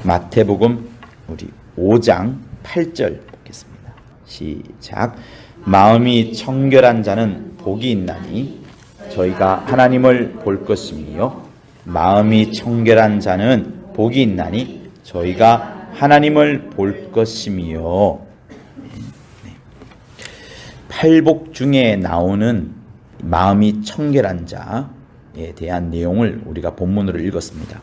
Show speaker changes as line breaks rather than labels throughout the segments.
마태복음 우리 5장 8절 보겠습니다. 시작. 마음이 청결한 자는 복이 있나니 저희가 하나님을 볼 것이며 마음이 청결한 자는 복이 있나니 저희가 하나님을 볼 것이며. 팔복 중에 나오는 마음이 청결한 자에 대한 내용을 우리가 본문으로 읽었습니다.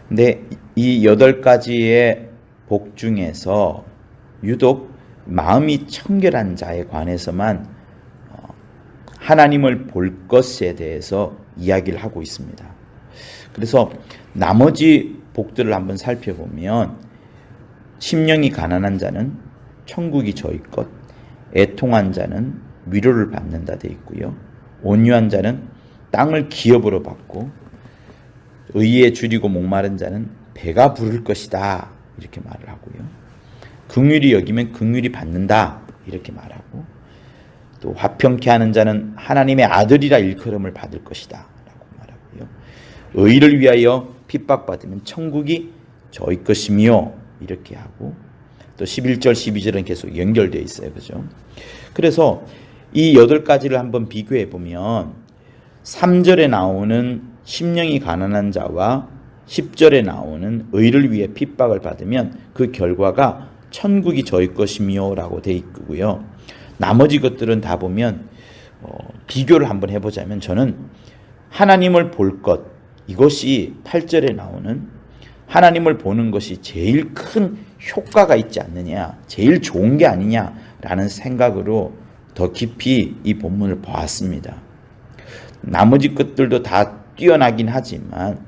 근데 이 8가지의 복 중에서 유독 마음이 청결한 자에 관해서만 하나님을 볼 것에 대해서 이야기를 하고 있습니다. 그래서 나머지 복들을 한번 살펴보면 심령이 가난한 자는 천국이 저희 것, 애통한 자는 위로를 받는다 돼 있고요. 온유한 자는 땅을 기업으로 받고 의에 줄이고 목마른 자는 배가 부를 것이다 이렇게 말을 하고요. 긍휼히 여기면 긍휼히 받는다 이렇게 말하고, 또 화평케 하는 자는 하나님의 아들이라 일컬음을 받을 것이다 라고 말하고요. 의를 위하여 핍박받으면 천국이 저희 것이며 이렇게 하고, 또 11절 12절은 계속 연결되어 있어요. 그죠? 그래서 이 8가지를 한번 비교해 보면 3절에 나오는 심령이 가난한 자와 10절에 나오는 의를 위해 핍박을 받으면 그 결과가 천국이 저희 것이며 라고 되어 있고요. 나머지 것들은 다 보면 비교를 한번 해보자면 저는 하나님을 볼 것, 이것이 8절에 나오는 하나님을 보는 것이 제일 큰 효과가 있지 않느냐, 제일 좋은 게 아니냐라는 생각으로 더 깊이 이 본문을 보았습니다. 나머지 것들도 다 뛰어나긴 하지만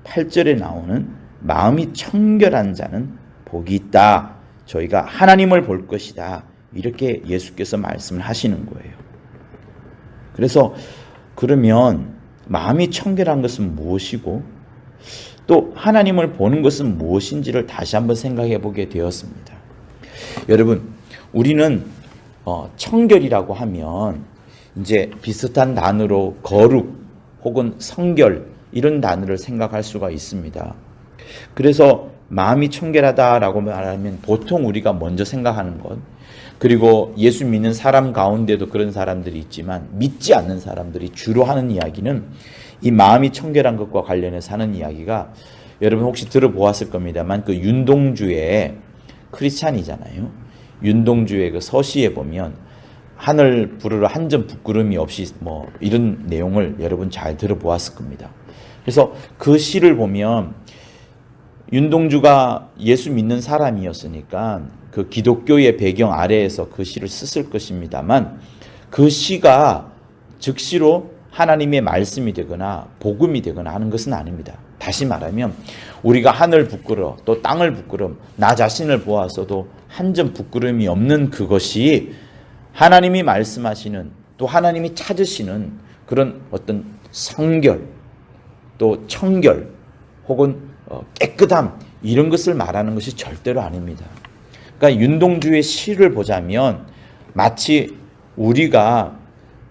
8절에 나오는 마음이 청결한 자는 복이 있다, 저희가 하나님을 볼 것이다, 이렇게 예수께서 말씀을 하시는 거예요. 그래서 그러면 마음이 청결한 것은 무엇이고 또 하나님을 보는 것은 무엇인지를 다시 한번 생각해 보게 되었습니다. 여러분, 우리는 청결이라고 하면 이제 비슷한 단어로 거룩 혹은 성결 이런 단어를 생각할 수가 있습니다. 그래서 마음이 청결하다라고 말하면 보통 우리가 먼저 생각하는 것, 그리고 예수 믿는 사람 가운데도 그런 사람들이 있지만 믿지 않는 사람들이 주로 하는 이야기는 이 마음이 청결한 것과 관련해서 하는 이야기가, 여러분 혹시 들어보았을 겁니다만 그 윤동주의 크리스찬이잖아요. 윤동주의 그 서시에 보면 하늘 부르러 한 점 부끄럼이 없이 뭐 이런 내용을 여러분 잘 들어보았을 겁니다. 그래서 그 시를 보면 윤동주가 예수 믿는 사람이었으니까 그 기독교의 배경 아래에서 그 시를 썼을 것입니다만 그 시가 즉시로 하나님의 말씀이 되거나 복음이 되거나 하는 것은 아닙니다. 다시 말하면 우리가 하늘 부끄러 또 땅을 부끄러 나 자신을 보아서도 한 점 부끄럼이 없는 그것이 하나님이 말씀하시는, 또 하나님이 찾으시는 그런 어떤 성결 또 청결 혹은 깨끗함, 이런 것을 말하는 것이 절대로 아닙니다. 그러니까 윤동주의 시를 보자면 마치 우리가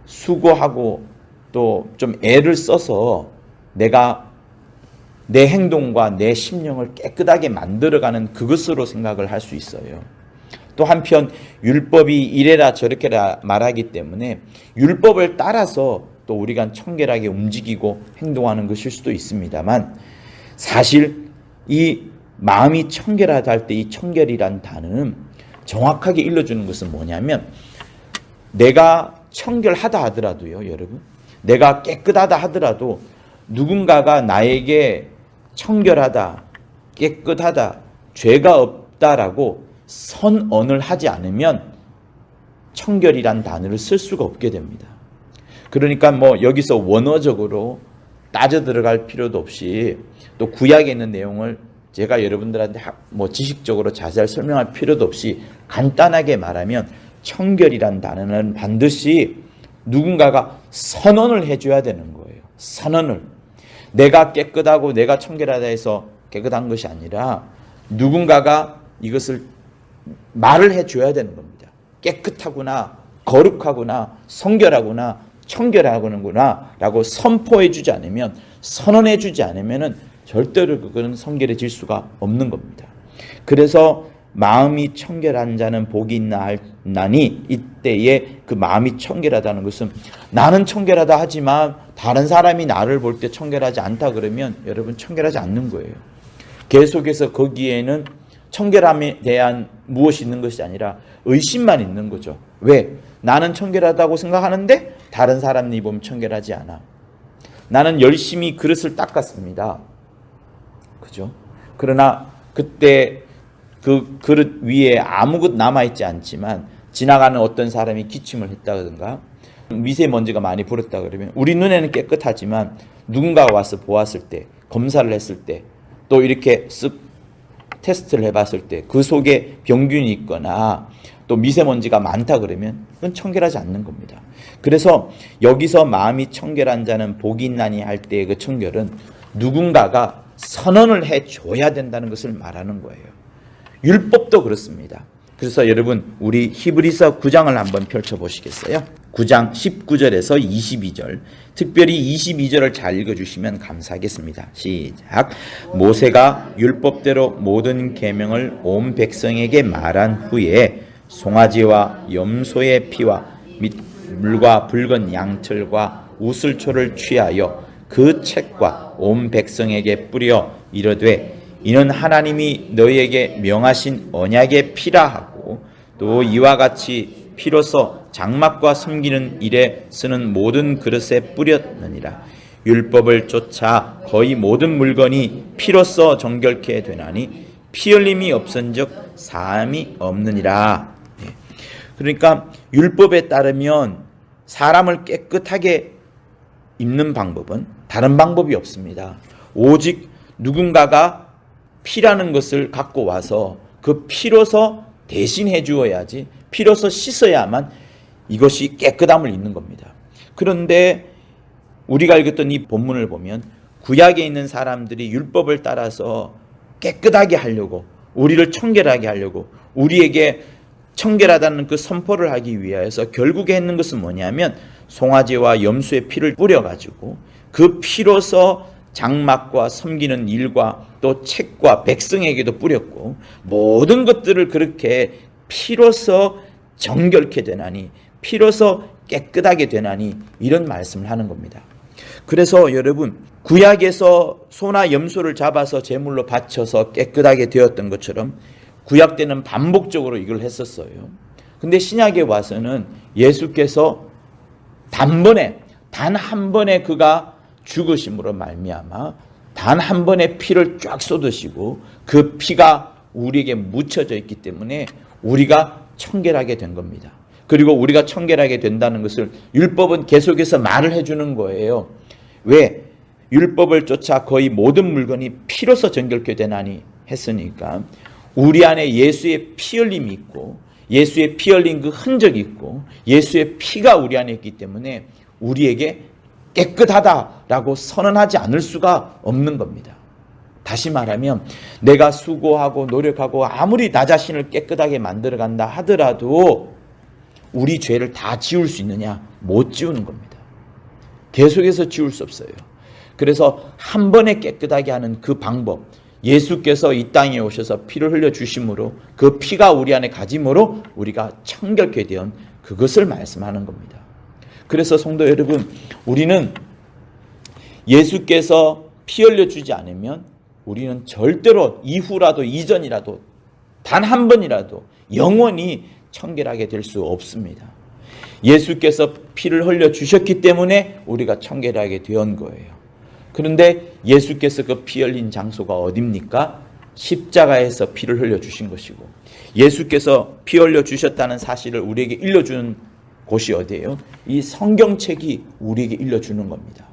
수고하고 또 좀 애를 써서 내가 내 행동과 내 심령을 깨끗하게 만들어가는 그것으로 생각을 할 수 있어요. 또 한편 율법이 이래라 저렇게라 말하기 때문에 율법을 따라서 또 우리가 청결하게 움직이고 행동하는 것일 수도 있습니다만, 사실 이 마음이 청결하다 할 때 이 청결이란 단어는 정확하게 일러주는 것은 뭐냐면, 내가 청결하다 하더라도요, 여러분, 내가 깨끗하다 하더라도 누군가가 나에게 청결하다, 깨끗하다, 죄가 없다라고 선언을 하지 않으면 청결이란 단어를 쓸 수가 없게 됩니다. 그러니까 뭐 여기서 원어적으로 따져 들어갈 필요도 없이, 또 구약에 있는 내용을 제가 여러분들한테 뭐 지식적으로 자세히 설명할 필요도 없이 간단하게 말하면 청결이란 단어는 반드시 누군가가 선언을 해줘야 되는 거예요. 선언을. 내가 깨끗하고 내가 청결하다 해서 깨끗한 것이 아니라 누군가가 이것을 말을 해줘야 되는 겁니다. 깨끗하구나, 거룩하구나, 성결하구나, 청결하구나 라고 선포해 주지 않으면, 선언해 주지 않으면 절대로 그거는 성결해질 수가 없는 겁니다. 그래서 마음이 청결한 자는 복이 있나니, 이때에 그 마음이 청결하다는 것은 나는 청결하다 하지만 다른 사람이 나를 볼 때 청결하지 않다 그러면 여러분 청결하지 않는 거예요. 계속해서 거기에는 청결함에 대한 무엇이 있는 것이 아니라 의심만 있는 거죠. 왜? 나는 청결하다고 생각하는데 다른 사람이 보면 청결하지 않아. 나는 열심히 그릇을 닦았습니다. 그죠? 그러나 그때 그 그릇 위에 아무것도 남아있지 않지만 지나가는 어떤 사람이 기침을 했다든가 미세먼지가 많이 불었다 그러면 우리 눈에는 깨끗하지만 누군가가 와서 보았을 때, 검사를 했을 때, 또 이렇게 쓱 테스트를 해봤을 때 그 속에 병균이 있거나 또 미세먼지가 많다 그러면 그건 청결하지 않는 겁니다. 그래서 여기서 마음이 청결한 자는 복이 있나니 할 때의 그 청결은 누군가가 선언을 해줘야 된다는 것을 말하는 거예요. 율법도 그렇습니다. 그래서 여러분 우리 히브리서 9장을 한번 펼쳐보시겠어요? 9장 19절에서 22절, 특별히 22절을 잘 읽어주시면 감사하겠습니다. 시작. 모세가 율법대로 모든 계명을 온 백성에게 말한 후에 송아지와 염소의 피와 물과 붉은 양털과 우슬초를 취하여 그 책과 온 백성에게 뿌려 이르되 이는 하나님이 너희에게 명하신 언약의 피라 하고 또 이와 같이 피로써 장막과 섬기는 일에 쓰는 모든 그릇에 뿌렸느니라. 율법을 쫓아 거의 모든 물건이 피로써 정결케 되나니 피 흘림이 없은즉 사함이 없느니라. 그러니까 율법에 따르면 사람을 깨끗하게 입는 방법은 다른 방법이 없습니다. 오직 누군가가 피라는 것을 갖고 와서 그 피로서 대신해 주어야지, 피로서 씻어야만 이것이 깨끗함을 잇는 겁니다. 그런데 우리가 읽었던 이 본문을 보면 구약에 있는 사람들이 율법을 따라서 깨끗하게 하려고, 우리를 청결하게 하려고, 우리에게 청결하다는 그 선포를 하기 위하여서 결국에 했는 것은 뭐냐면 송아지와 염소의 피를 뿌려가지고 그 피로서 장막과 섬기는 일과 또 책과 백성에게도 뿌렸고 모든 것들을 그렇게 피로서 정결케 되나니, 피로서 깨끗하게 되나니, 이런 말씀을 하는 겁니다. 그래서 여러분 구약에서 소나 염소를 잡아서 제물로 바쳐서 깨끗하게 되었던 것처럼 구약 때는 반복적으로 이걸 했었어요. 근데 신약에 와서는 예수께서 단번에, 단 한 번에 그가 죽으심으로 말미암아 단 한 번의 피를 쫙 쏟으시고 그 피가 우리에게 묻혀져 있기 때문에 우리가 청결하게 된 겁니다. 그리고 우리가 청결하게 된다는 것을 율법은 계속해서 말을 해주는 거예요. 왜? 율법을 쫓아 거의 모든 물건이 피로서 정결케 되나니 했으니까 우리 안에 예수의 피 흘림이 있고 예수의 피 흘린 그 흔적이 있고 예수의 피가 우리 안에 있기 때문에 우리에게 깨끗하다라고 선언하지 않을 수가 없는 겁니다. 다시 말하면 내가 수고하고 노력하고 아무리 나 자신을 깨끗하게 만들어간다 하더라도 우리 죄를 다 지울 수 있느냐? 못 지우는 겁니다. 계속해서 지울 수 없어요. 그래서 한 번에 깨끗하게 하는 그 방법, 예수께서 이 땅에 오셔서 피를 흘려 주심으로 그 피가 우리 안에 가짐으로 우리가 청결케 된 그것을 말씀하는 겁니다. 그래서 성도 여러분, 우리는 예수께서 피 흘려 주지 않으면 우리는 절대로 이후라도 이전이라도 단 한 번이라도 영원히 청결하게 될 수 없습니다. 예수께서 피를 흘려 주셨기 때문에 우리가 청결하게 된 거예요. 그런데 예수께서 그 피 흘린 장소가 어디입니까? 십자가에서 피를 흘려 주신 것이고 예수께서 피 흘려 주셨다는 사실을 우리에게 일러주는 곳이 어디예요? 이 성경책이 우리에게 일러주는 겁니다.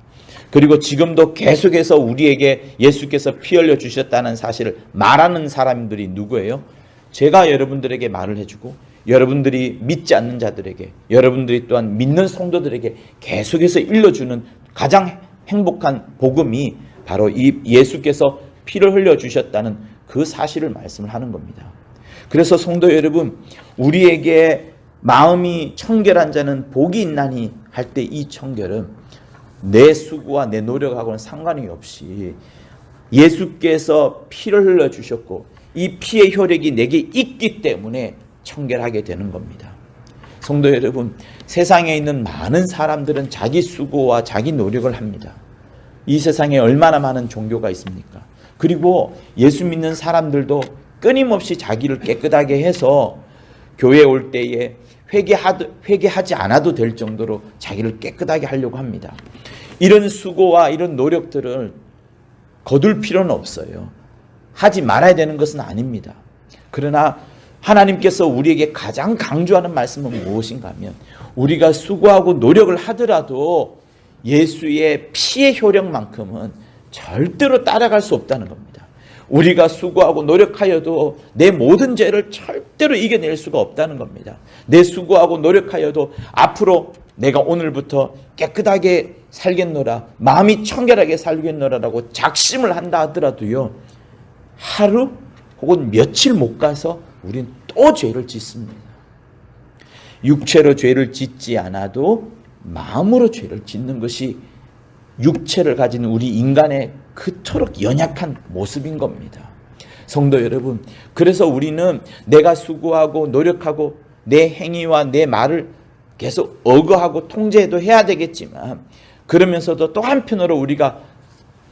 그리고 지금도 계속해서 우리에게 예수께서 피 흘려 주셨다는 사실을 말하는 사람들이 누구예요? 제가 여러분들에게 말을 해주고 여러분들이 믿지 않는 자들에게, 여러분들이 또한 믿는 성도들에게 계속해서 일러주는 가장 행복한 복음이 바로 이 예수께서 피를 흘려 주셨다는 그 사실을 말씀을 하는 겁니다. 그래서 성도 여러분, 우리에게 마음이 청결한 자는 복이 있나니 할 때 이 청결은 내 수고와 내 노력하고는 상관이 없이 예수께서 피를 흘려주셨고 이 피의 효력이 내게 있기 때문에 청결하게 되는 겁니다. 성도 여러분, 세상에 있는 많은 사람들은 자기 수고와 자기 노력을 합니다. 이 세상에 얼마나 많은 종교가 있습니까? 그리고 예수 믿는 사람들도 끊임없이 자기를 깨끗하게 해서 교회에 올 때에 회개하지 않아도 될 정도로 자기를 깨끗하게 하려고 합니다. 이런 수고와 이런 노력들을 거둘 필요는 없어요. 하지 말아야 되는 것은 아닙니다. 그러나 하나님께서 우리에게 가장 강조하는 말씀은 무엇인가 하면 우리가 수고하고 노력을 하더라도 예수의 피의 효력만큼은 절대로 따라갈 수 없다는 겁니다. 우리가 수고하고 노력하여도 내 모든 죄를 절대로 이겨낼 수가 없다는 겁니다. 내 수고하고 노력하여도 앞으로 내가 오늘부터 깨끗하게 살겠노라, 마음이 청결하게 살겠노라라고 작심을 한다 하더라도요, 하루 혹은 며칠 못 가서 우린 또 죄를 짓습니다. 육체로 죄를 짓지 않아도 마음으로 죄를 짓는 것이 육체를 가진 우리 인간의 그토록 연약한 모습인 겁니다. 성도 여러분, 그래서 우리는 내가 수고하고 노력하고 내 행위와 내 말을 계속 억어하고 통제도 해야 되겠지만, 그러면서도 또 한편으로 우리가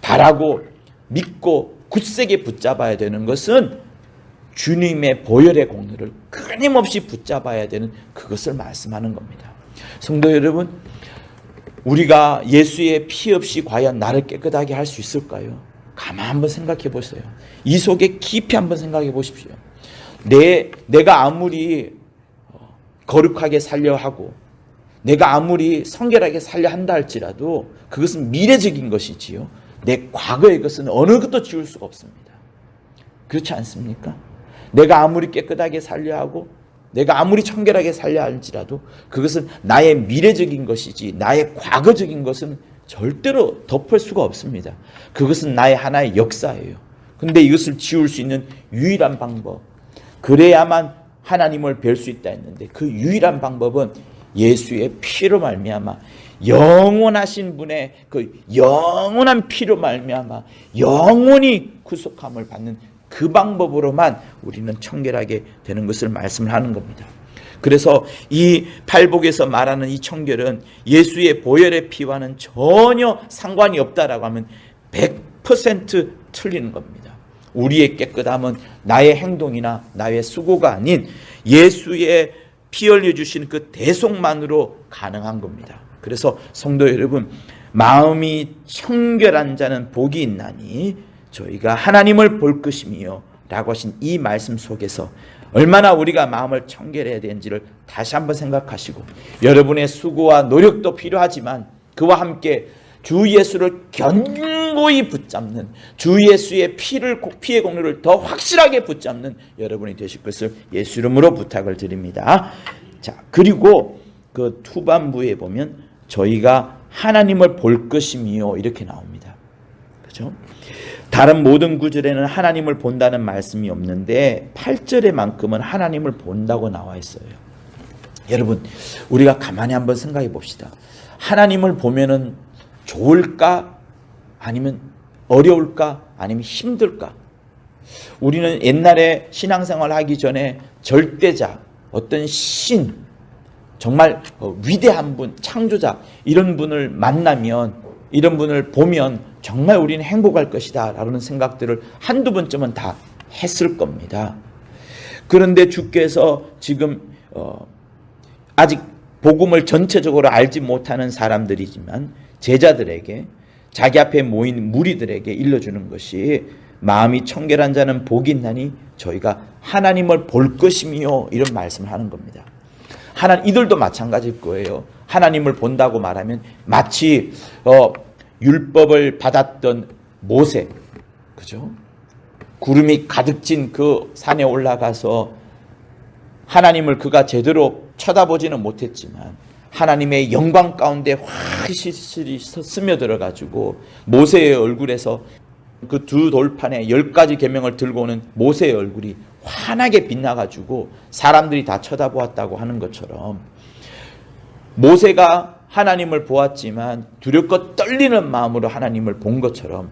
바라고 믿고 굳세게 붙잡아야 되는 것은 주님의 보혈의 공로를 끊임없이 붙잡아야 되는 그것을 말씀하는 겁니다. 성도 여러분, 우리가 예수의 피 없이 과연 나를 깨끗하게 할 수 있을까요? 가만 한번 생각해 보세요. 이 속에 깊이 한번 생각해 보십시오. 내가 아무리 거룩하게 살려 하고 내가 아무리 성결하게 살려 한다 할지라도 그것은 미래적인 것이지요. 내 과거의 것은 어느 것도 지울 수가 없습니다. 그렇지 않습니까? 내가 아무리 깨끗하게 살려 하고 내가 아무리 청결하게 살려 할지라도 그것은 나의 미래적인 것이지 나의 과거적인 것은 절대로 덮을 수가 없습니다. 그것은 나의 하나의 역사예요. 그런데 이것을 지울 수 있는 유일한 방법, 그래야만 하나님을 뵐 수 있다 했는데 그 유일한 방법은 예수의 피로 말미암아 영원하신 분의 그 영원한 피로 말미암아 영원히 구속함을 받는 그 방법으로만 우리는 청결하게 되는 것을 말씀을 하는 겁니다. 그래서 이 팔복에서 말하는 이 청결은 예수의 보혈의 피와는 전혀 상관이 없다라고 하면 100% 틀리는 겁니다. 우리의 깨끗함은 나의 행동이나 나의 수고가 아닌 예수의 피 흘려주신 그 대속만으로 가능한 겁니다. 그래서 성도 여러분, 마음이 청결한 자는 복이 있나니 저희가 하나님을 볼 것이며 라고 하신 이 말씀 속에서 얼마나 우리가 마음을 청결해야 되는지를 다시 한번 생각하시고, 여러분의 수고와 노력도 필요하지만 그와 함께 주 예수를 견고히 붙잡는, 주 예수의 피의 공로를 더 확실하게 붙잡는 여러분이 되실 것을 예수 이름으로 부탁을 드립니다. 자, 그리고 그 후반부에 보면 저희가 하나님을 볼 것이며 이렇게 나옵니다. 그렇죠? 다른 모든 구절에는 하나님을 본다는 말씀이 없는데 8절에만큼은 하나님을 본다고 나와 있어요. 여러분, 우리가 가만히 한번 생각해 봅시다. 하나님을 보면은 좋을까? 아니면 어려울까? 아니면 힘들까? 우리는 옛날에 신앙생활 하기 전에 절대자, 어떤 신, 정말 위대한 분, 창조자, 이런 분을 만나면, 이런 분을 보면 정말 우리는 행복할 것이다 라는 생각들을 한두 번쯤은 다 했을 겁니다. 그런데 주께서 지금 아직 복음을 전체적으로 알지 못하는 사람들이지만 제자들에게, 자기 앞에 모인 무리들에게 일러주는 것이 마음이 청결한 자는 복이 있나니 저희가 하나님을 볼 것이며 이런 말씀을 하는 겁니다. 이들도 마찬가지일 거예요. 하나님을 본다고 말하면 마치 율법을 받았던 모세, 그죠? 구름이 가득 진 그 산에 올라가서 하나님을 그가 제대로 쳐다보지는 못했지만 하나님의 영광 가운데 확실히 스며들어가지고 모세의 얼굴에서 그 두 돌판에 10가지 계명을 들고 오는 모세의 얼굴이 환하게 빛나가지고 사람들이 다 쳐다보았다고 하는 것처럼, 모세가 하나님을 보았지만 두렵고 떨리는 마음으로 하나님을 본 것처럼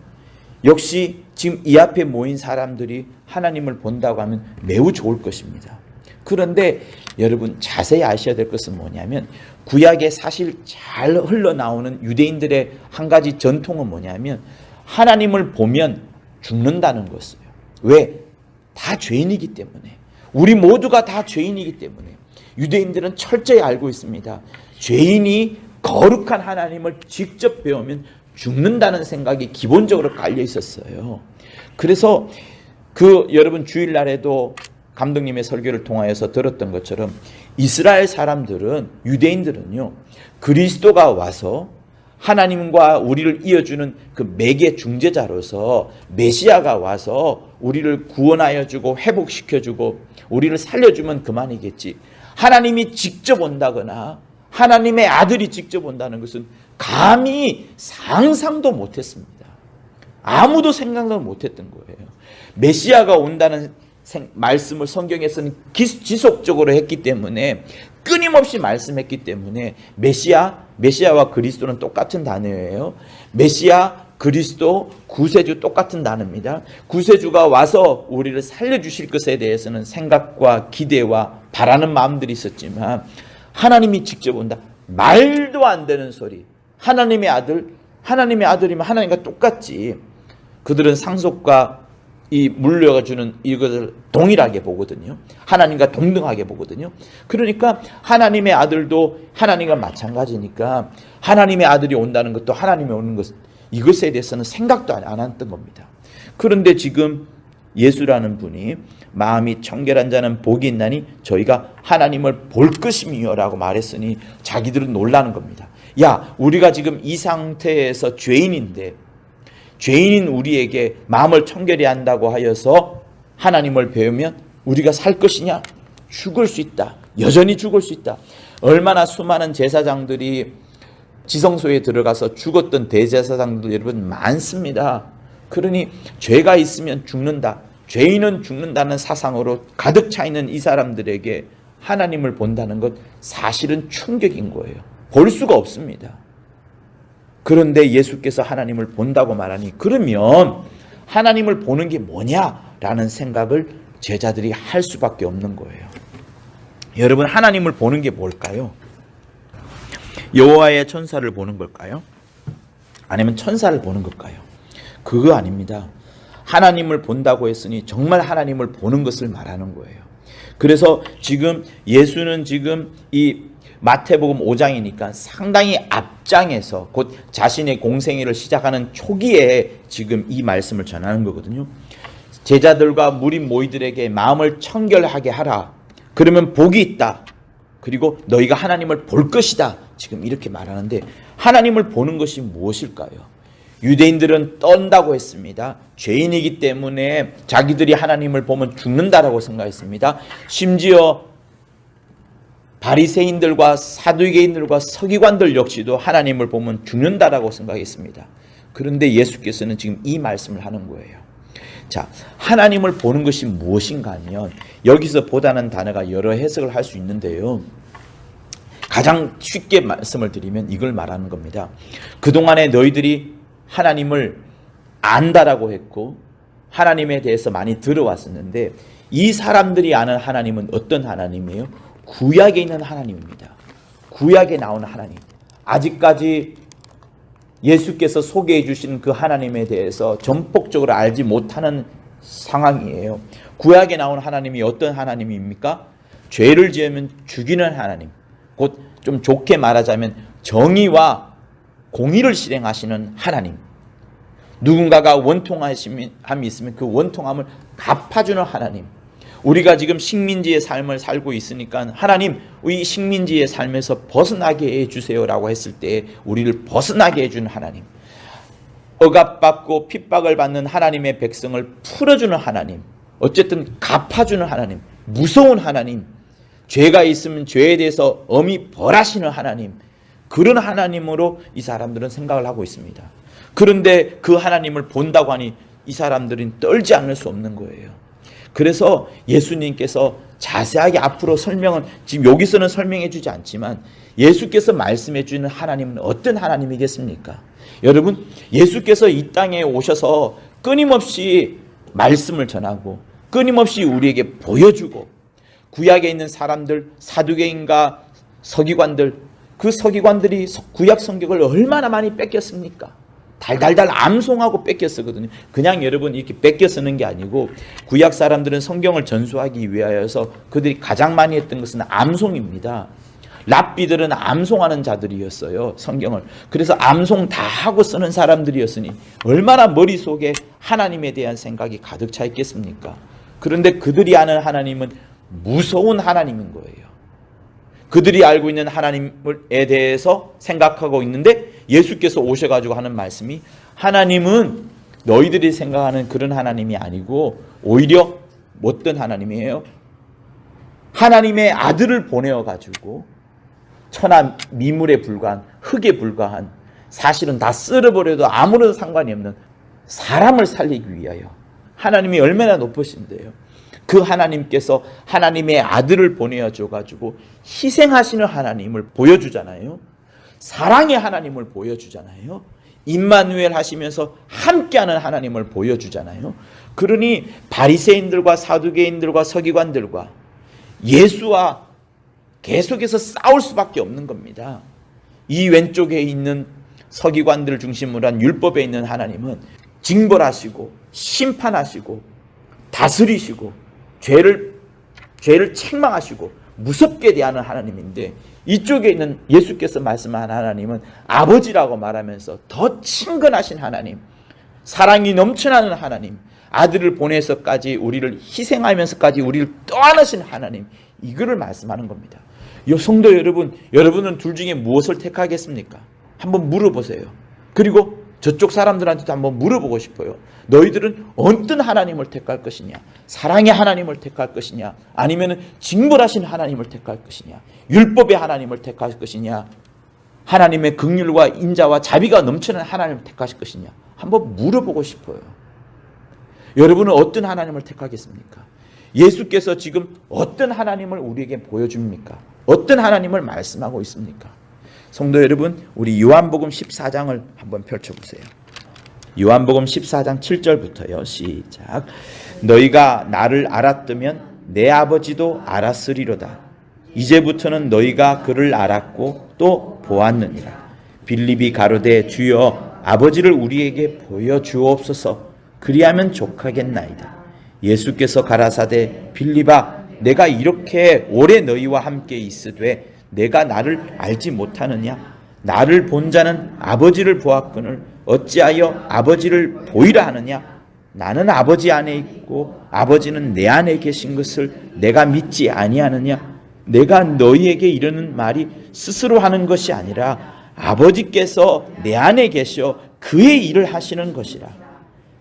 역시 지금 이 앞에 모인 사람들이 하나님을 본다고 하면 매우 좋을 것입니다. 그런데 여러분 자세히 아셔야 될 것은 뭐냐면 구약에 사실 잘 흘러나오는 유대인들의 한 가지 전통은 뭐냐면 하나님을 보면 죽는다는 것이에요. 왜? 다 죄인이기 때문에. 우리 모두가 다 죄인이기 때문에. 유대인들은 철저히 알고 있습니다. 죄인이 거룩한 하나님을 직접 배우면 죽는다는 생각이 기본적으로 깔려 있었어요. 그래서 여러분 주일날에도 감독님의 설교를 통하여서 들었던 것처럼 이스라엘 사람들은, 유대인들은요, 그리스도가 와서 하나님과 우리를 이어주는 그 매개 중재자로서 메시아가 와서 우리를 구원하여 주고 회복시켜주고 우리를 살려주면 그만이겠지. 하나님이 직접 온다거나 하나님의 아들이 직접 온다는 것은 감히 상상도 못했습니다. 아무도 생각도 못했던 거예요. 메시아가 온다는 말씀을 성경에서는 지속적으로 했기 때문에, 끊임없이 말씀했기 때문에 메시아와 그리스도는 똑같은 단어예요. 메시아, 그리스도, 구세주 똑같은 단어입니다. 구세주가 와서 우리를 살려주실 것에 대해서는 생각과 기대와 바라는 마음들이 있었지만 하나님이 직접 온다. 말도 안 되는 소리. 하나님의 아들이면 하나님과 똑같지. 그들은 상속과 이 물려가 주는 이것을 동일하게 보거든요. 하나님과 동등하게 보거든요. 그러니까 하나님의 아들도 하나님과 마찬가지니까 하나님의 아들이 온다는 것도 하나님이 오는 것, 이것에 대해서는 생각도 안 했던 겁니다. 그런데 지금 예수라는 분이 마음이 청결한 자는 복이 있나니 저희가 하나님을 볼 것이며 라고 말했으니 자기들은 놀라는 겁니다. 야, 우리가 지금 이 상태에서 죄인인데 죄인인 우리에게 마음을 청결히 한다고 하여서 하나님을 배우면 우리가 살 것이냐? 죽을 수 있다. 여전히 죽을 수 있다. 얼마나 수많은 제사장들이 지성소에 들어가서 죽었던 대제사장들 여러분 많습니다. 그러니 죄가 있으면 죽는다. 죄인은 죽는다는 사상으로 가득 차 있는 이 사람들에게 하나님을 본다는 것 사실은 충격인 거예요. 볼 수가 없습니다. 그런데 예수께서 하나님을 본다고 말하니 그러면 하나님을 보는 게 뭐냐라는 생각을 제자들이 할 수밖에 없는 거예요. 여러분, 하나님을 보는 게 뭘까요? 여호와의 천사를 보는 걸까요? 아니면 천사를 보는 걸까요? 그거 아닙니다. 하나님을 본다고 했으니 정말 하나님을 보는 것을 말하는 거예요. 그래서 지금 예수는 지금 이 마태복음 5장이니까 상당히 앞장에서 곧 자신의 공생애를 시작하는 초기에 지금 이 말씀을 전하는 거거든요. 제자들과 무리 모이들에게 마음을 청결하게 하라. 그러면 복이 있다. 그리고 너희가 하나님을 볼 것이다. 지금 이렇게 말하는데 하나님을 보는 것이 무엇일까요? 유대인들은 떤다고 했습니다. 죄인이기 때문에 자기들이 하나님을 보면 죽는다라고 생각했습니다. 심지어 바리새인들과 사두개인들과 서기관들 역시도 하나님을 보면 죽는다라고 생각했습니다. 그런데 예수께서는 지금 이 말씀을 하는 거예요. 자, 하나님을 보는 것이 무엇인가 하면 여기서 보다는 단어가 여러 해석을 할 수 있는데요. 가장 쉽게 말씀을 드리면 이걸 말하는 겁니다. 그동안에 너희들이 하나님을 안다라고 했고 하나님에 대해서 많이 들어왔었는데 이 사람들이 아는 하나님은 어떤 하나님이에요? 구약에 있는 하나님입니다. 구약에 나오는 하나님. 아직까지 예수께서 소개해 주신 그 하나님에 대해서 전폭적으로 알지 못하는 상황이에요. 구약에 나오는 하나님이 어떤 하나님입니까? 죄를 지으면 죽이는 하나님. 곧 좀 좋게 말하자면 정의와 공의를 실행하시는 하나님. 누군가가 원통함이 있으면 그 원통함을 갚아주는 하나님. 우리가 지금 식민지의 삶을 살고 있으니까 하나님, 이 식민지의 삶에서 벗어나게 해주세요라고 했을 때 우리를 벗어나게 해주는 하나님. 억압받고 핍박을 받는 하나님의 백성을 풀어주는 하나님. 어쨌든 갚아주는 하나님. 무서운 하나님. 죄가 있으면 죄에 대해서 엄히 벌하시는 하나님. 그런 하나님으로 이 사람들은 생각을 하고 있습니다. 그런데 그 하나님을 본다고 하니 이 사람들은 떨지 않을 수 없는 거예요. 그래서 예수님께서 자세하게 앞으로 설명은 지금 여기서는 설명해 주지 않지만 예수께서 말씀해 주는 하나님은 어떤 하나님이겠습니까? 여러분, 예수께서 이 땅에 오셔서 끊임없이 말씀을 전하고 끊임없이 우리에게 보여주고, 구약에 있는 사람들, 사두개인과 서기관들, 그 서기관들이 구약 성경을 얼마나 많이 뺏겼습니까? 달달달 암송하고 뺏겼었거든요. 그냥 여러분 이렇게 뺏겨 쓰는 게 아니고, 구약 사람들은 성경을 전수하기 위하여서 그들이 가장 많이 했던 것은 암송입니다. 랍비들은 암송하는 자들이었어요, 성경을. 그래서 암송 다 하고 쓰는 사람들이었으니 얼마나 머릿속에 하나님에 대한 생각이 가득 차 있겠습니까? 그런데 그들이 아는 하나님은 무서운 하나님인 거예요. 그들이 알고 있는 하나님에 대해서 생각하고 있는데, 예수께서 오셔가지고 하는 말씀이, 하나님은 너희들이 생각하는 그런 하나님이 아니고 오히려 어떤 하나님이에요? 하나님의 아들을 보내어가지고 천하 미물에 불과한, 흙에 불과한, 사실은 다 쓸어버려도 아무런 상관이 없는 사람을 살리기 위하여. 하나님이 얼마나 높으신데요. 그 하나님께서 하나님의 아들을 보내어 줘가지고 희생하시는 하나님을 보여주잖아요. 사랑의 하나님을 보여주잖아요. 임마누엘 하시면서 함께하는 하나님을 보여주잖아요. 그러니 바리새인들과 사두개인들과 서기관들과 예수와 계속해서 싸울 수밖에 없는 겁니다. 이 왼쪽에 있는 서기관들을 중심으로 한 율법에 있는 하나님은 징벌하시고 심판하시고 다스리시고 죄를 책망하시고 무섭게 대하는 하나님인데, 이쪽에 있는 예수께서 말씀한 하나님은 아버지라고 말하면서 더 친근하신 하나님, 사랑이 넘쳐나는 하나님, 아들을 보내서까지 우리를 희생하면서까지 우리를 떠안으신 하나님, 이거를 말씀하는 겁니다. 성도 여러분, 여러분은 둘 중에 무엇을 택하겠습니까? 한번 물어보세요. 그리고 저쪽 사람들한테도 한번 물어보고 싶어요. 너희들은 어떤 하나님을 택할 것이냐? 사랑의 하나님을 택할 것이냐? 아니면 징벌하신 하나님을 택할 것이냐? 율법의 하나님을 택할 것이냐? 하나님의 긍휼과 인자와 자비가 넘치는 하나님을 택하실 것이냐? 한번 물어보고 싶어요. 여러분은 어떤 하나님을 택하겠습니까? 예수께서 지금 어떤 하나님을 우리에게 보여줍니까? 어떤 하나님을 말씀하고 있습니까? 성도 여러분, 우리 요한복음 14장을 한번 펼쳐보세요. 요한복음 14장 7절부터요. 시작. 너희가 나를 알았다면 내 아버지도 알았으리로다. 이제부터는 너희가 그를 알았고 또 보았느니라. 빌립이 가로되 주여 아버지를 우리에게 보여주옵소서. 그리하면 족하겠나이다. 예수께서 가라사대 빌립아 내가 이렇게 오래 너희와 함께 있으되 내가 나를 알지 못하느냐? 나를 본 자는 아버지를 보았거늘 어찌하여 아버지를 보이라 하느냐? 나는 아버지 안에 있고 아버지는 내 안에 계신 것을 내가 믿지 아니하느냐? 내가 너희에게 이르는 말이 스스로 하는 것이 아니라 아버지께서 내 안에 계셔 그의 일을 하시는 것이라.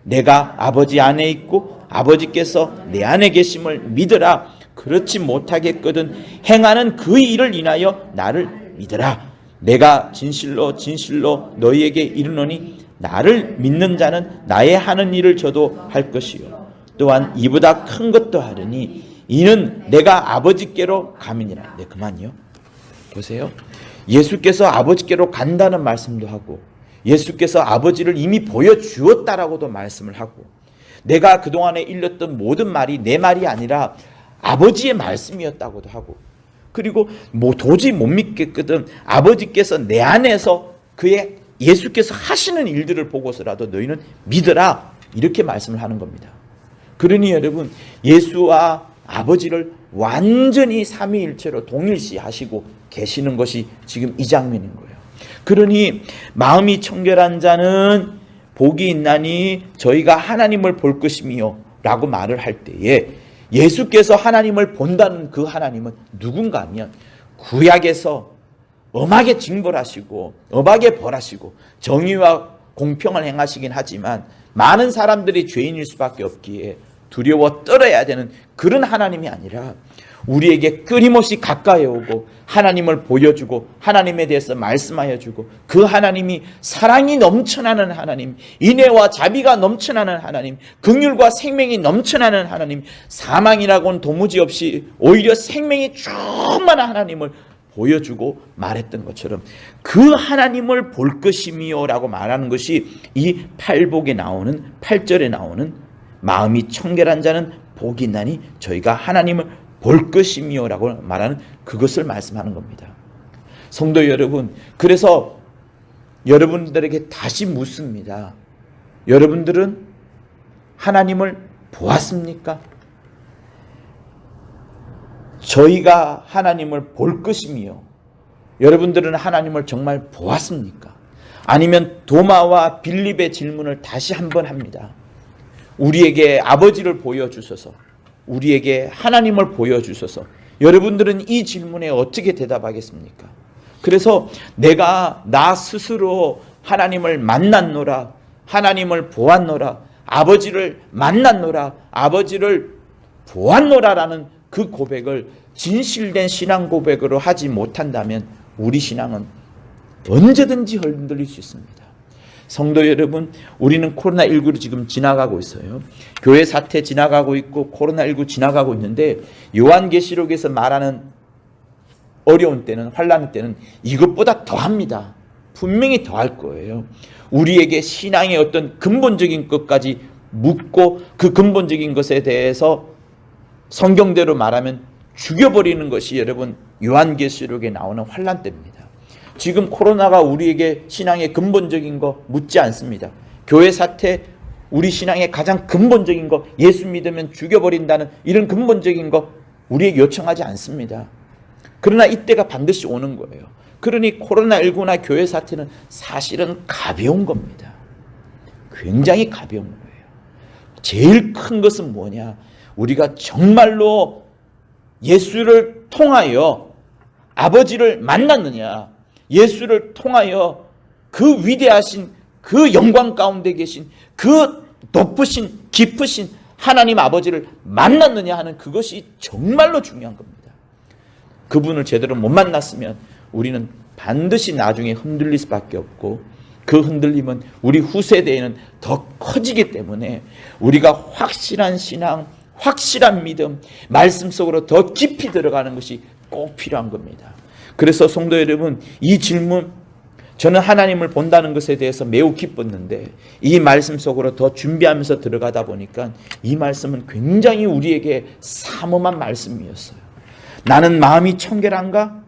내가 아버지 안에 있고 아버지께서 내 안에 계심을 믿으라. 그렇지 못하겠거든 행하는 그 일을 인하여 나를 믿으라. 내가 진실로 진실로 너희에게 이르노니 나를 믿는 자는 나의 하는 일을 저도 할 것이요 또한 이보다 큰 것도 하리니 이는 내가 아버지께로 감이니라. 네, 그만요. 보세요. 예수께서 아버지께로 간다는 말씀도 하고 예수께서 아버지를 이미 보여주었다라고도 말씀을 하고, 내가 그동안에 일렀던 모든 말이 내 말이 아니라 아버지의 말씀이었다고도 하고, 그리고 도저히 못 믿겠거든 아버지께서 내 안에서 그의 예수께서 하시는 일들을 보고서라도 너희는 믿으라, 이렇게 말씀을 하는 겁니다. 그러니 여러분, 예수와 아버지를 완전히 삼위일체로 동일시하시고 계시는 것이 지금 이 장면인 거예요. 그러니 마음이 청결한 자는 복이 있나니 저희가 하나님을 볼 것이며 라고 말을 할 때에, 예수께서 하나님을 본다는 그 하나님은 누군가 하면 구약에서 엄하게 징벌하시고 엄하게 벌하시고 정의와 공평을 행하시긴 하지만 많은 사람들이 죄인일 수밖에 없기에 두려워 떨어야 되는 그런 하나님이 아니라 우리에게 끊임없이 가까이 오고 하나님을 보여주고 하나님에 대해서 말씀하여 주고, 그 하나님이 사랑이 넘쳐나는 하나님, 인애와 자비가 넘쳐나는 하나님, 긍휼과 생명이 넘쳐나는 하나님, 사망이라고는 도무지 없이 오히려 생명이 충만한 하나님을 보여주고 말했던 것처럼 그 하나님을 볼 것이미요 라고 말하는 것이 이 팔복에 나오는 8절에 나오는 마음이 청결한 자는 복이 있나니 저희가 하나님을 볼 것이미요 라고 말하는 그것을 말씀하는 겁니다. 성도 여러분, 그래서 여러분들에게 다시 묻습니다. 여러분들은 하나님을 보았습니까? 저희가 하나님을 볼 것이며 여러분들은 하나님을 정말 보았습니까? 아니면 도마와 빌립의 질문을 다시 한번 합니다. 우리에게 아버지를 보여주소서, 우리에게 하나님을 보여주소서. 여러분들은 이 질문에 어떻게 대답하겠습니까? 그래서 내가 나 스스로 하나님을 만났노라, 하나님을 보았노라, 아버지를 만났노라, 아버지를 보았노라라는 그 고백을 진실된 신앙 고백으로 하지 못한다면 우리 신앙은 언제든지 흔들릴 수 있습니다. 성도 여러분, 우리는 코로나19로 지금 지나가고 있어요. 교회 사태 지나가고 있고 코로나19 지나가고 있는데 요한계시록에서 말하는 어려운 때는, 환난 때는 이것보다 더합니다. 분명히 더할 거예요. 우리에게 신앙의 어떤 근본적인 것까지 묻고 그 근본적인 것에 대해서 성경대로 말하면 죽여버리는 것이 여러분 요한계시록에 나오는 환난 때입니다. 지금 코로나가 우리에게 신앙의 근본적인 거 묻지 않습니다. 교회 사태, 우리 신앙의 가장 근본적인 거, 예수 믿으면 죽여버린다는 이런 근본적인 거 우리에게 요청하지 않습니다. 그러나 이때가 반드시 오는 거예요. 그러니 코로나19나 교회 사태는 사실은 가벼운 겁니다. 굉장히 가벼운 거예요. 제일 큰 것은 뭐냐? 우리가 정말로 예수를 통하여 아버지를 만났느냐, 예수를 통하여 그 위대하신 그 영광 가운데 계신 그 높으신 깊으신 하나님 아버지를 만났느냐 하는 그것이 정말로 중요한 겁니다. 그분을 제대로 못 만났으면 우리는 반드시 나중에 흔들릴 수밖에 없고 그 흔들림은 우리 후세대에는 더 커지기 때문에 우리가 확실한 신앙, 확실한 믿음, 말씀 속으로 더 깊이 들어가는 것이 꼭 필요한 겁니다. 그래서 성도 여러분, 이 질문, 저는 하나님을 본다는 것에 대해서 매우 기뻤는데 이 말씀 속으로 더 준비하면서 들어가다 보니까 이 말씀은 굉장히 우리에게 삼엄한 말씀이었어요. 나는 마음이 청결한가?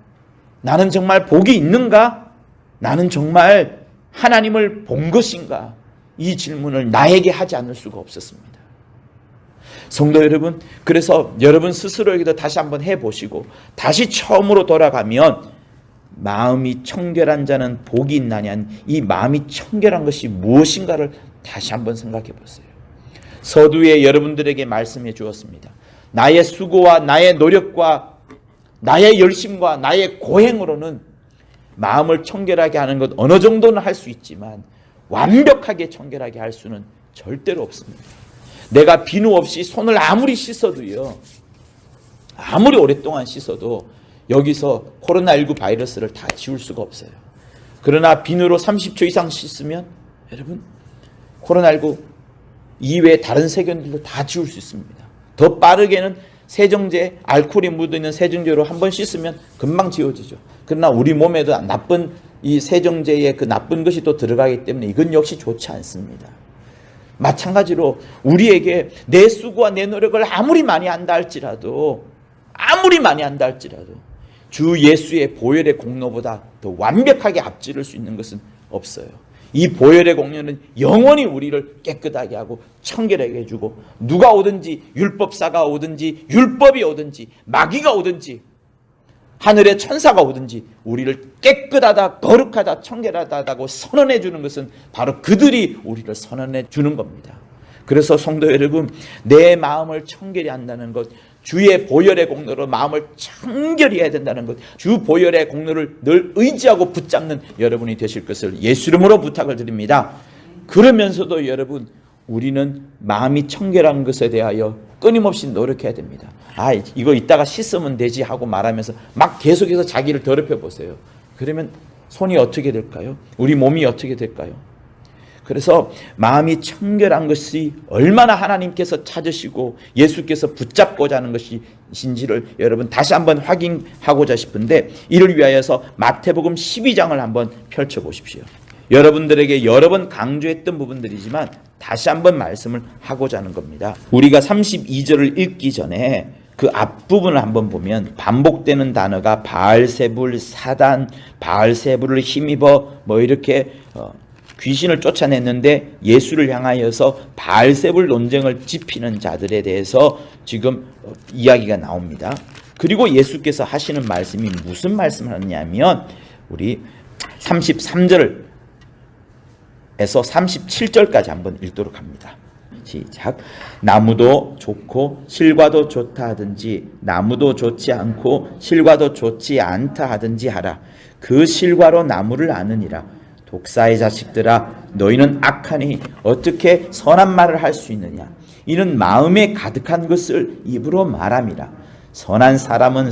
나는 정말 복이 있는가? 나는 정말 하나님을 본 것인가? 이 질문을 나에게 하지 않을 수가 없었습니다. 성도 여러분, 그래서 여러분 스스로에게도 다시 한번 해보시고 다시 처음으로 돌아가면 마음이 청결한 자는 복이 있나니 이 마음이 청결한 것이 무엇인가를 다시 한번 생각해 보세요. 서두에 여러분들에게 말씀해 주었습니다. 나의 수고와 나의 노력과 나의 열심과 나의 고행으로는 마음을 청결하게 하는 것 어느 정도는 할 수 있지만 완벽하게 청결하게 할 수는 절대로 없습니다. 내가 비누 없이 손을 아무리 씻어도요, 아무리 오랫동안 씻어도 여기서 코로나19 바이러스를 다 지울 수가 없어요. 그러나 비누로 30초 이상 씻으면 여러분 코로나19 이외에 다른 세균들도 다 지울 수 있습니다. 더 빠르게는 세정제, 알코올이 묻어있는 세정제로 한번 씻으면 금방 지워지죠. 그러나 우리 몸에도 나쁜 이 세정제의 그 나쁜 것이 또 들어가기 때문에 이건 역시 좋지 않습니다. 마찬가지로 우리에게 내 수고와 내 노력을 아무리 많이 한다 할지라도 주 예수의 보혈의 공로보다 더 완벽하게 앞지를 수 있는 것은 없어요. 이 보혈의 공로는 영원히 우리를 깨끗하게 하고 청결하게 해주고 누가 오든지 율법사가 오든지 율법이 오든지 마귀가 오든지 하늘의 천사가 오든지 우리를 깨끗하다, 거룩하다, 청결하다고 선언해 주는 것은 바로 그들이 우리를 선언해 주는 겁니다. 그래서 성도 여러분, 내 마음을 청결히 한다는 것, 주의 보혈의 공로로 마음을 청결히 해야 된다는 것, 주 보혈의 공로를 늘 의지하고 붙잡는 여러분이 되실 것을 예수 이름으로 부탁을 드립니다. 그러면서도 여러분, 우리는 마음이 청결한 것에 대하여 끊임없이 노력해야 됩니다. 이거 이따가 씻으면 되지 하고 말하면서 막 계속해서 자기를 더럽혀 보세요. 그러면 손이 어떻게 될까요? 우리 몸이 어떻게 될까요? 그래서 마음이 청결한 것이 얼마나 하나님께서 찾으시고 예수께서 붙잡고자 하는 것인지를 여러분 다시 한번 확인하고자 싶은데, 이를 위하여서 마태복음 12장을 한번 펼쳐보십시오. 여러분들에게 여러 번 강조했던 부분들이지만 다시 한번 말씀을 하고자 하는 겁니다. 우리가 32절을 읽기 전에 그 앞부분을 한번 보면 반복되는 단어가 바알세불, 사단, 바알세불을 힘입어 이렇게 귀신을 쫓아냈는데 예수를 향하여서 바알세불 논쟁을 짚히는 자들에 대해서 지금 이야기가 나옵니다. 그리고 예수께서 하시는 말씀이 무슨 말씀을 하느냐면 우리 33절에서 37절까지 한번 읽도록 합니다. 시작. 나무도 좋고 실과도 좋다 하든지 나무도 좋지 않고 실과도 좋지 않다 하든지 하라. 그 실과로 나무를 아느니라. 독사의 자식들아, 너희는 악하니 어떻게 선한 말을 할 수 있느냐. 이는 마음에 가득한 것을 입으로 말함이라. 선한 사람은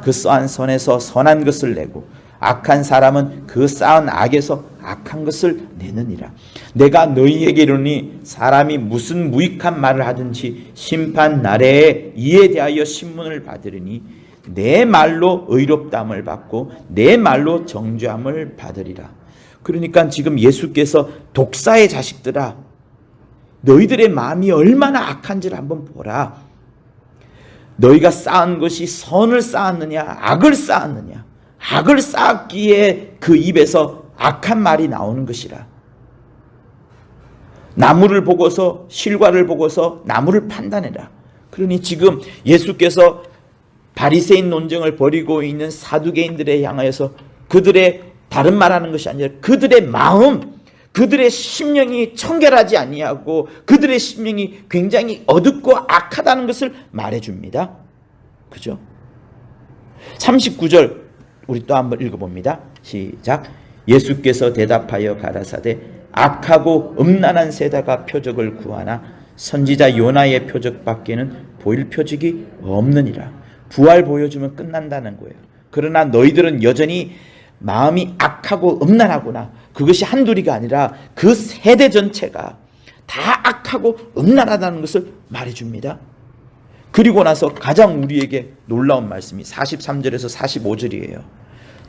그 쌓은 선에서 선한 것을 내고 악한 사람은 그 쌓은 악에서 악한 것을 내느니라. 내가 너희에게 이르니 사람이 무슨 무익한 말을 하든지 심판 날에 이에 대하여 신문을 받으리니 내 말로 의롭다함을 받고 내 말로 정죄함을 받으리라. 그러니까 지금 예수께서 독사의 자식들아, 너희들의 마음이 얼마나 악한지를 한번 보라. 너희가 쌓은 것이 선을 쌓았느냐 악을 쌓았느냐. 악을 쌓았기에 그 입에서 악한 말이 나오는 것이라. 나무를 보고서 실과를 보고서 나무를 판단해라. 그러니 지금 예수께서 바리새인 논쟁을 벌이고 있는 사두개인들에 향하여서 그들의 다른 말하는 것이 아니라 그들의 마음, 그들의 심령이 청결하지 아니하고 그들의 심령이 굉장히 어둡고 악하다는 것을 말해줍니다. 그죠? 39절 우리 또 한번 읽어봅니다. 시작. 예수께서 대답하여 가라사대 악하고 음란한 세대가 표적을 구하나 선지자 요나의 표적밖에는 보일 표적이 없느니라. 부활 보여주면 끝난다는 거예요. 그러나 너희들은 여전히 마음이 악하고 음란하구나. 그것이 한둘이가 아니라 그 세대 전체가 다 악하고 음란하다는 것을 말해줍니다. 그리고 나서 가장 우리에게 놀라운 말씀이 43절에서 45절이에요.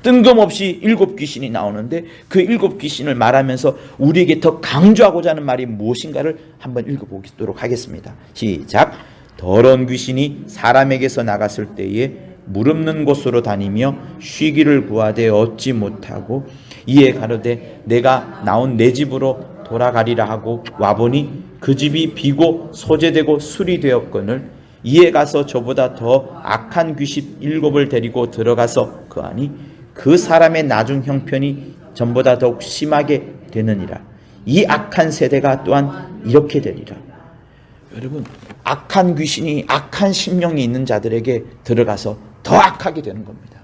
뜬금없이 7 귀신이 나오는데 그 7 귀신을 말하면서 우리에게 더 강조하고자 하는 말이 무엇인가를 한번 읽어보도록 하겠습니다. 시작. 더러운 귀신이 사람에게서 나갔을 때에 물 없는 곳으로 다니며 쉬기를 구하되 얻지 못하고 이에 가로되 내가 나온 내 집으로 돌아가리라 하고 와보니 그 집이 비고 소재되고 술이 되었거늘 이에 가서 저보다 더 악한 귀신 7을 데리고 들어가서 거하니 그 사람의 나중 형편이 전보다 더욱 심하게 되느니라. 이 악한 세대가 또한 이렇게 되리라. 여러분, 악한 귀신이 악한 심령이 있는 자들에게 들어가서 더 악하게 되는 겁니다.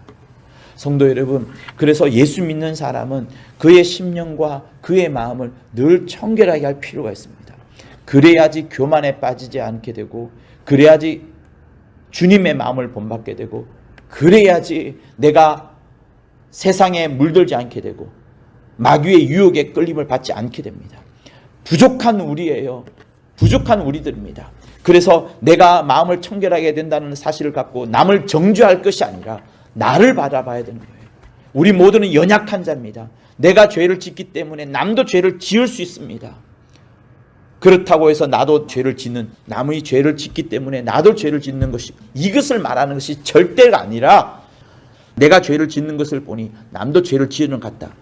성도 여러분, 그래서 예수 믿는 사람은 그의 심령과 그의 마음을 늘 청결하게 할 필요가 있습니다. 그래야지 교만에 빠지지 않게 되고, 그래야지 주님의 마음을 본받게 되고, 그래야지 내가 세상에 물들지 않게 되고 마귀의 유혹에 끌림을 받지 않게 됩니다. 부족한 우리예요. 부족한 우리들입니다. 그래서 내가 마음을 청결하게 된다는 사실을 갖고 남을 정죄할 것이 아니라 나를 바라봐야 되는 거예요. 우리 모두는 연약한 자입니다. 내가 죄를 짓기 때문에 남도 죄를 지을 수 있습니다. 그렇다고 해서 나도 죄를 짓는, 남의 죄를 짓기 때문에 나도 죄를 짓는 것이, 이것을 말하는 것이 절대가 아니라 내가 죄를 짓는 것을 보니 남도 죄를 지으는 것 같다.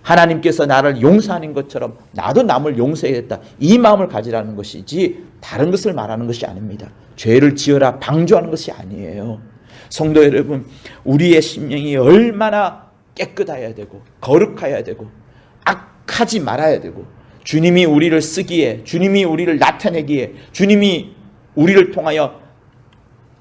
하나님께서 나를 용서하는 것처럼 나도 남을 용서해야겠다. 이 마음을 가지라는 것이지 다른 것을 말하는 것이 아닙니다. 죄를 지어라 방조하는 것이 아니에요. 성도 여러분, 우리의 심령이 얼마나 깨끗해야 되고 거룩해야 되고 악하지 말아야 되고, 주님이 우리를 쓰기에, 주님이 우리를 나타내기에, 주님이 우리를 통하여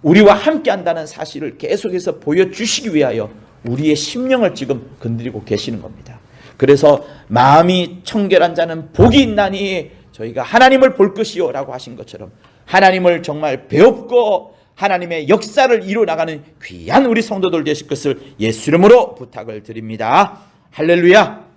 우리와 함께 한다는 사실을 계속해서 보여주시기 위하여 우리의 심령을 지금 건드리고 계시는 겁니다. 그래서 마음이 청결한 자는 복이 있나니 저희가 하나님을 볼 것이요 라고 하신 것처럼 하나님을 정말 배웁고 하나님의 역사를 이루어나가는 귀한 우리 성도들 되실 것을 예수 이름으로 부탁을 드립니다. 할렐루야.